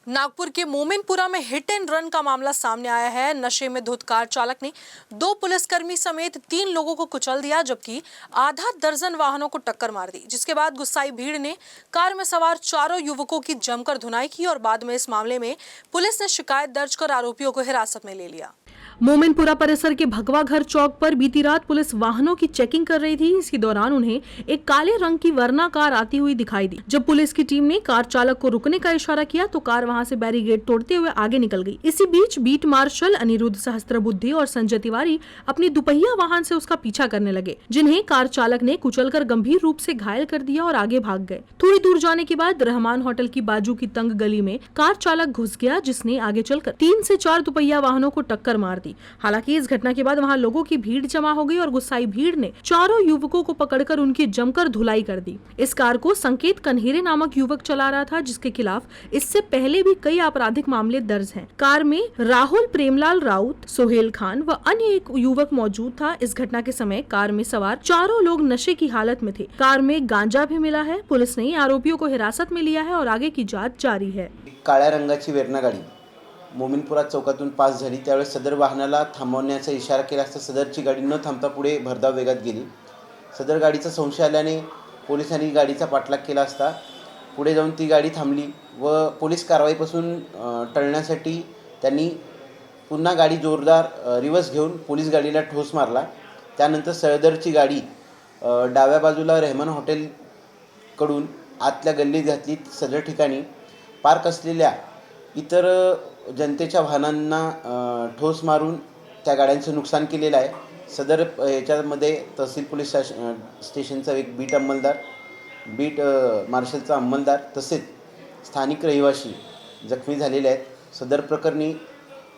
नागपुर के मोमिनपुरा में hit and run का मामला सामने आया है। नशे में धुत कार चालक ने 2 पुलिसकर्मी समेत 3 लोगों को कुचल दिया, जबकि आधा दर्जन वाहनों को टक्कर मार दी, जिसके बाद गुस्साई भीड़ ने कार में सवार 4 युवकों की जमकर धुनाई की और बाद में इस मामले में पुलिस ने शिकायत दर्ज कर आरोपियों को हिरासत में ले लिया। मोमिनपुरा परिसर के भगवा घर चौक पर बीती रात पुलिस वाहनों की चेकिंग कर रही थी। इसी दौरान उन्हें एक काले रंग की वरना कार आती हुई दिखाई दी। जब पुलिस की टीम ने कार चालक को रुकने का इशारा किया तो कार वहां से बैरिकेड तोड़ते हुए आगे निकल गई। इसी बीच बीट मार्शल अनिरुद्ध सहस्त्रबुद्धे और संजय तिवारी अपनी दुपहिया वाहन से उसका पीछा करने लगे, जिन्हें कार चालक ने कुचलकर गंभीर रूप से घायल कर दिया और आगे भाग गए। थोड़ी दूर जाने के बाद रहमान होटल की बाजू की तंग गली में कार चालक घुस गया, जिसने आगे चलकर 3 से 4 दुपहिया वाहनों को टक्कर मार दी। हालांकि इस घटना के बाद वहां लोगों की भीड़ जमा हो गई और गुस्साई भीड़ ने चारों युवकों को पकड़कर उनकी जमकर धुलाई कर दी। इस कार को संकेत कन्हेरे नामक युवक चला रहा था, जिसके खिलाफ इससे पहले भी कई आपराधिक मामले दर्ज हैं। कार में राहुल प्रेमलाल राउत, सोहेल खान व अन्य एक युवक मौजूद था। इस घटना के समय कार में सवार चारों लोग नशे की हालत में थे। कार में गांजा भी मिला है। पुलिस ने आरोपियों को हिरासत में लिया है और आगे की जांच जारी है। काळ्या रंगाची वेरणा गाडी मोमिनपुरा चौकातून पास झाली, त्यावेळेस सदर वाहनाला थांबवण्याचा इशारा केला असता सदरची गाडी न थांबता पुढे भरधाव वेगात गेली। सदर गाडीचा संशय आल्याने पोलिसांनी गाडीचा पाठलाग केला असता पुढे जाऊन ती गाडी थांबली व पोलीस कारवाईपासून टळण्यासाठी त्यांनी पुन्हा गाडी जोरदार रिव्हर्स घेऊन पोलीस गाडीला ठोस मारला। त्यानंतर सदरची गाडी डाव्या बाजूला रहमान हॉटेलकडून आतल्या गल्लीत घातली। सदर ठिकाणी पार्क असलेल्या इतर जनतेच्या वाहनांना ठोस मारून त्या गाड्यांचं नुकसान केलेलं आहे। सदर याच्यामध्ये तहसील पोलीस स्टेशनचा एक बीट अंमलदार, बीट मार्शलचा अंमलदार तसेच स्थानिक रहिवासी जखमी झालेले आहेत। सदर प्रकरणी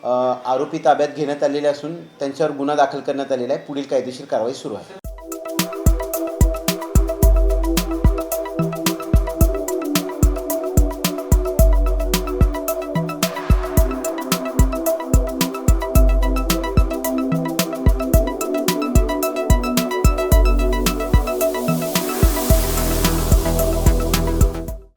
आरोपी ताब्यात घेण्यात आलेले असून त्यांच्यावर गुन्हा दाखल करण्यात आलेला आहे। पुढील कायदेशीर कारवाई सुरू आहे।